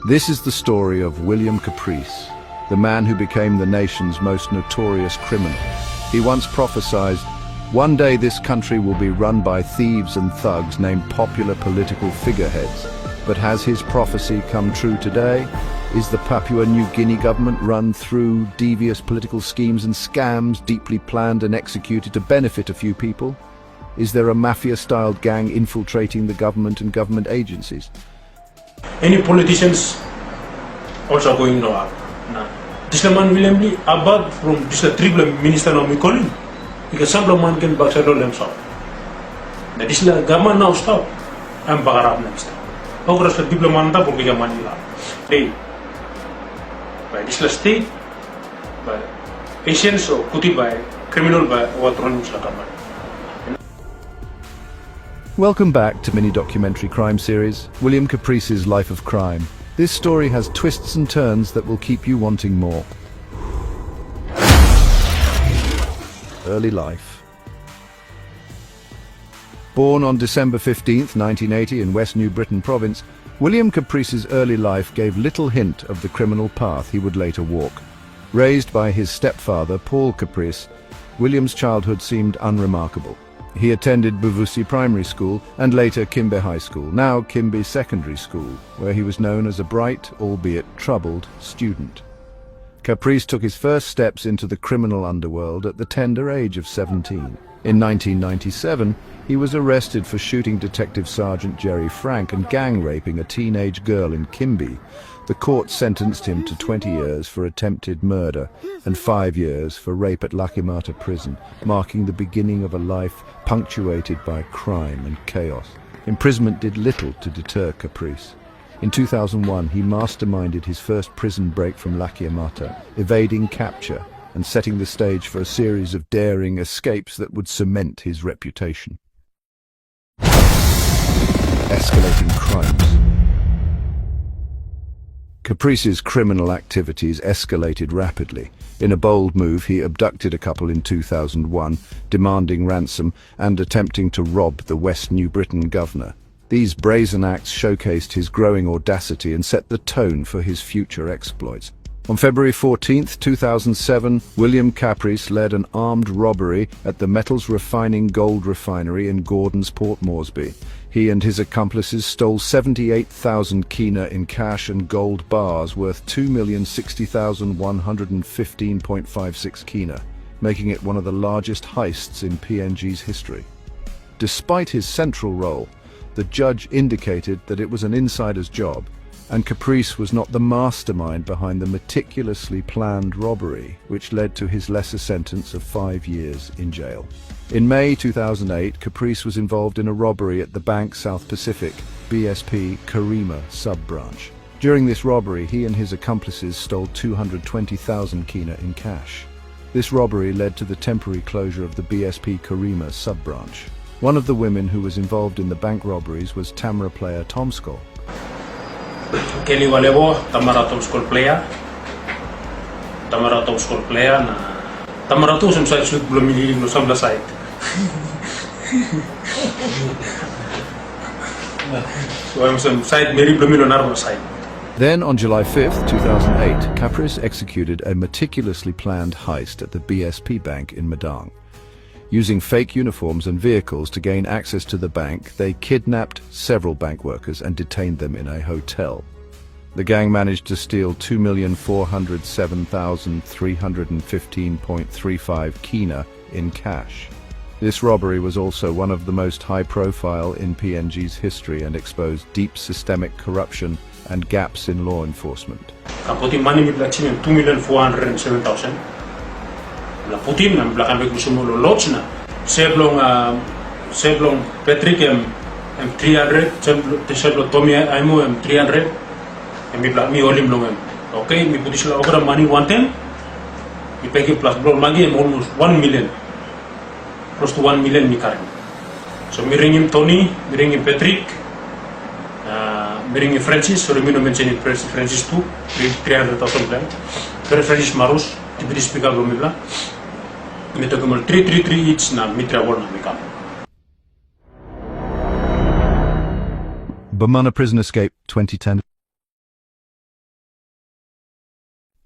This is the story of William Kapris, the man who became the nation's most notorious criminal. He once prophesied, "One day this country will be run by thieves and thugs named popular political figureheads." But has his prophecy come true today? Is the Papua New Guinea government run through devious political schemes and scams deeply planned and executed to benefit a few people? Is there a mafia-styled gang infiltrating the government and government agencies? Any politicians also going to up. This man William Lee above from this triple minister of Mikolin. Because some man can back themselves. Now this government now stop. I'm bagarab next. Ogres the diplomat da porque Manila. Hey. By this state by Asians so kuti by criminal by watrons la government. Welcome back to mini-documentary crime series, William Kapris's Life of Crime. This story has twists and turns that will keep you wanting more. Early life. Born on December 15, 1980 in West New Britain province, William Kapris's early life gave little hint of the criminal path he would later walk. Raised by his stepfather, Paul Kapris, William's childhood seemed unremarkable. He attended Buvusi Primary School and later Kimbe High School, now Kimbe Secondary School, where he was known as a bright, albeit troubled, student. Kapris took his first steps into the criminal underworld at the tender age of 17. In 1997, he was arrested for shooting Detective Sergeant Jerry Frank and gang-raping a teenage girl in Kimbe. The court sentenced him to 20 years for attempted murder and 5 years for rape at Lakimata prison, marking the beginning of a life punctuated by crime and chaos. Imprisonment did little to deter Kapris. In 2001, he masterminded his first prison break from Lakimata, evading capture and setting the stage for a series of daring escapes that would cement his reputation. Escalating crimes. Kapris's criminal activities escalated rapidly. In a bold move, he abducted a couple in 2001, demanding ransom and attempting to rob the West New Britain governor. These brazen acts showcased his growing audacity and set the tone for his future exploits. On February 14, 2007, William Kapris led an armed robbery at the metals refining gold refinery in Gordons, Port Moresby. He and his accomplices stole 78,000 kina in cash and gold bars worth 2,060,115.56 kina, making it one of the largest heists in PNG's history. Despite his central role, the judge indicated that it was an insider's job, and Kapris was not the mastermind behind the meticulously planned robbery, which led to his lesser sentence of 5 years in jail. In May 2008, Kapris was involved in a robbery at the Bank South Pacific, BSP Karima sub-branch. During this robbery, he and his accomplices stole 220,000 kina in cash. This robbery led to the temporary closure of the BSP Karima sub-branch. One of the women who was involved in the bank robberies was Tamara player Tom Skull. Kelly Walebo, Tamara Tom Skull player. Tamara Tom Skull player na Tamara to sa sud belum mililing no samla side. So I'm some side Mary Blumino Narva side. Then on July 5, 2008, Kapris executed a meticulously planned heist at the BSP Bank in Madang. Using fake uniforms and vehicles to gain access to the bank, they kidnapped several bank workers and detained them in a hotel. The gang managed to steal 2,407,315.35 kina in cash. This robbery was also one of the most high-profile in PNG's history and exposed deep systemic corruption and gaps in law enforcement. Kaputi money mi platin 2,407,000. La Putin nam belakang bekusumulo lodge na. Seblong Patrick M300, seblong Tommy Aimo M300. Mi belak mi olim long okay, mi putih sila okra money 110. Mi pagi plus blong lagi almost 1 million. Close to 1 million mi karim. So mi ringin Tony, mi ringin Patrick, mi ringin Francis, so mi no mention Francis too, 300,000 plan. Francis Marus, tipi speaker belum mi belak. Mi tokumal 333 each na mitra wall na mi kam. Bamana prison escape 2010.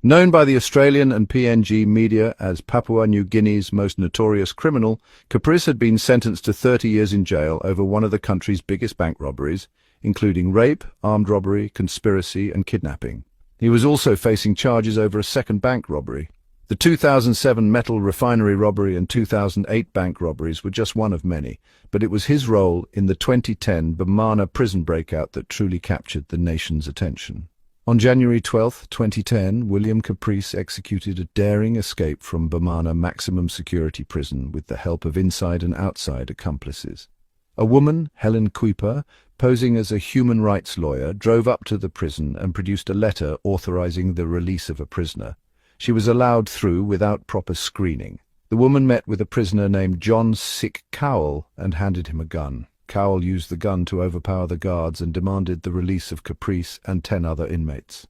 Known by the Australian and PNG media as Papua New Guinea's most notorious criminal, Kapris had been sentenced to 30 years in jail over one of the country's biggest bank robberies, including rape, armed robbery, conspiracy and kidnapping. He was also facing charges over a second bank robbery. The 2007 metal refinery robbery and 2008 bank robberies were just one of many, but it was his role in the 2010 Bamana prison breakout that truly captured the nation's attention. On January 12, 2010, William Kapris executed a daring escape from Bamana maximum security prison with the help of inside and outside accomplices. A woman, Helen Kuiper, posing as a human rights lawyer, drove up to the prison and produced a letter authorizing the release of a prisoner. She was allowed through without proper screening. The woman met with a prisoner named John Sick Cowell and handed him a gun. Cowell used the gun to overpower the guards and demanded the release of Kapris and 10 other inmates.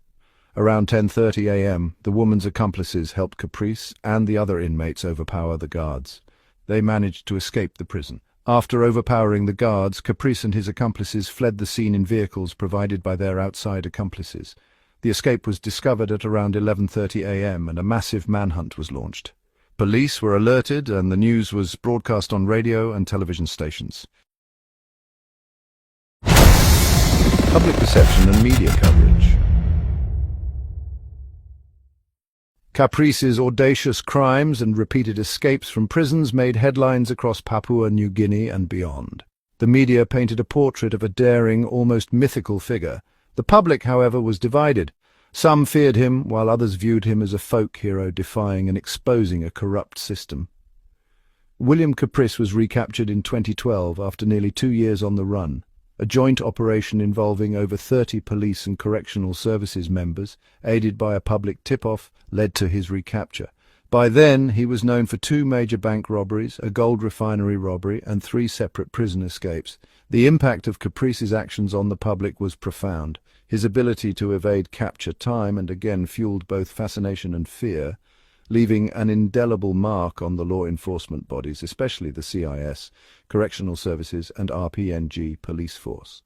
Around 10:30 a.m., the woman's accomplices helped Kapris and the other inmates overpower the guards. They managed to escape the prison. After overpowering the guards, Kapris and his accomplices fled the scene in vehicles provided by their outside accomplices. The escape was discovered at around 11:30 a.m. and a massive manhunt was launched. Police were alerted and the news was broadcast on radio and television stations. Public perception and media coverage. Kapris's audacious crimes and repeated escapes from prisons made headlines across Papua New Guinea and beyond. The media painted a portrait of a daring, almost mythical figure. The public, however, was divided. Some feared him, while others viewed him as a folk hero defying and exposing a corrupt system. William Kapris was recaptured in 2012 after nearly 2 years on the run. A joint operation involving over 30 police and correctional services members, aided by a public tip-off, led to his recapture. By then, he was known for 2 major bank robberies, a gold refinery robbery, and 3 separate prison escapes. The impact of Kapris's actions on the public was profound. His ability to evade capture time and again fueled both fascination and fear, leaving an indelible mark on the law enforcement bodies, especially the CIS, Correctional Services and RPNG police force.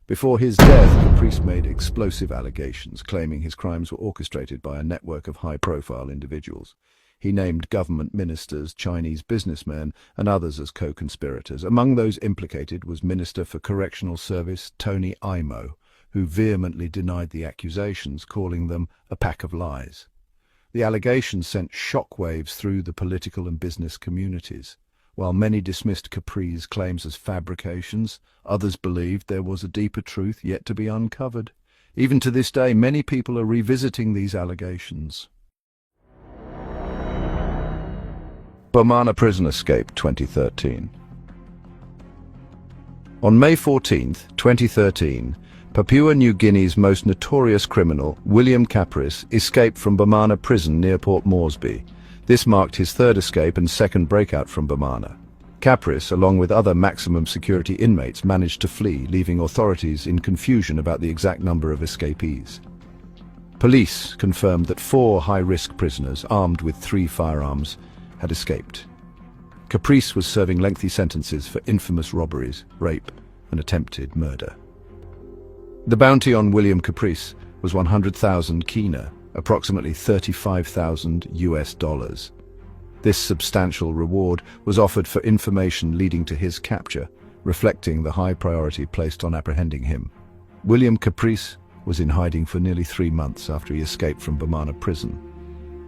Before his death, Kapris made explosive allegations, claiming his crimes were orchestrated by a network of high-profile individuals. He named government ministers, Chinese businessmen, and others as co-conspirators. Among those implicated was Minister for Correctional Service Tony Imo, who vehemently denied the accusations, calling them a pack of lies. The allegations sent shockwaves through the political and business communities. While many dismissed Kapris' claims as fabrications, others believed there was a deeper truth yet to be uncovered. Even to this day, many people are revisiting these allegations. Bamana prison escape 2013. On May 14, 2013, Papua New Guinea's most notorious criminal, William Kapris, escaped from Bamana prison near Port Moresby. This marked his 3rd escape and 2nd breakout from Bamana. Kapris, along with other maximum security inmates, managed to flee, leaving authorities in confusion about the exact number of escapees. Police confirmed that 4 high-risk prisoners, armed with 3 firearms, had escaped. Kapris was serving lengthy sentences for infamous robberies, rape, and attempted murder. The bounty on William Kapris was 100,000 kina, approximately $35,000. This substantial reward was offered for information leading to his capture, reflecting the high priority placed on apprehending him. William Kapris was in hiding for nearly 3 months after he escaped from Bamana prison.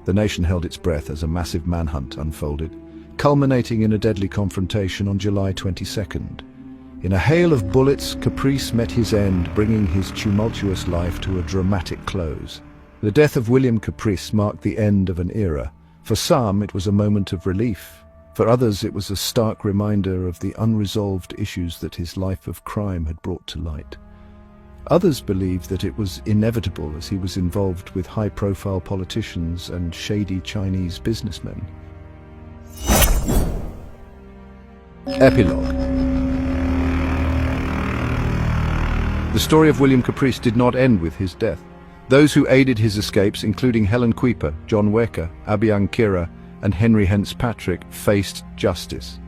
The nation held its breath as a massive manhunt unfolded, culminating in a deadly confrontation on July 22nd. In a hail of bullets, Kapris met his end, bringing his tumultuous life to a dramatic close. The death of William Kapris marked the end of an era. For some, it was a moment of relief. For others, it was a stark reminder of the unresolved issues that his life of crime had brought to light. Others believed that it was inevitable, as he was involved with high-profile politicians and shady Chinese businessmen. Epilogue. The story of William Kapris did not end with his death. Those who aided his escapes, including Helen Kuiper, John Weka, Abiang Kira, and Henry Hence Patrick, faced justice.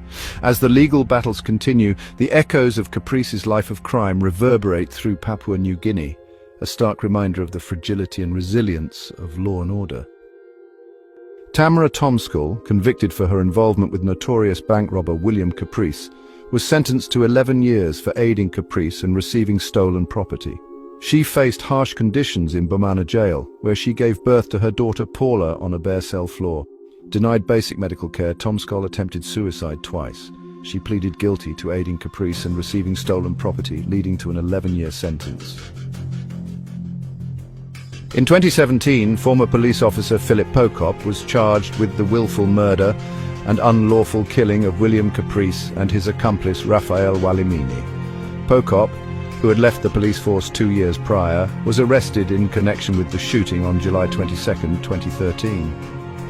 As the legal battles continue, the echoes of Kapris's life of crime reverberate through Papua New Guinea. a stark reminder of the fragility and resilience of law and order. Tamara Tomskal, convicted for her involvement with notorious bank robber William Kapris, was sentenced to 11 years for aiding Kapris and receiving stolen property. She faced harsh conditions in Bomana jail, where she gave birth to her daughter Paula on a bare cell floor. Denied basic medical care, Tomskal attempted suicide twice. She pleaded guilty to aiding Kapris and receiving stolen property, leading to an 11-year sentence. In 2017, former police officer Philip Pokop was charged with the willful murder and unlawful killing of William Kapris and his accomplice Raphael Walimini. Pokop, who had left the police force 2 years prior, was arrested in connection with the shooting on July 22, 2013.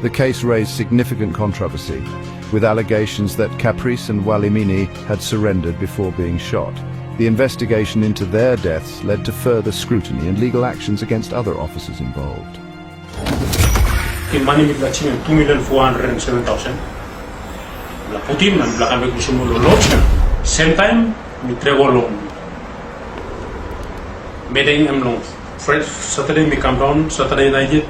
The case raised significant controversy, with allegations that Kapris and Walimini had surrendered before being shot. The investigation into their deaths led to further scrutiny and legal actions against other officers involved. The money is 2,407,000. La Putin and Black and Kusumo same time, we travel long. Meeting long. Friday, Saturday, we come down, Saturday night.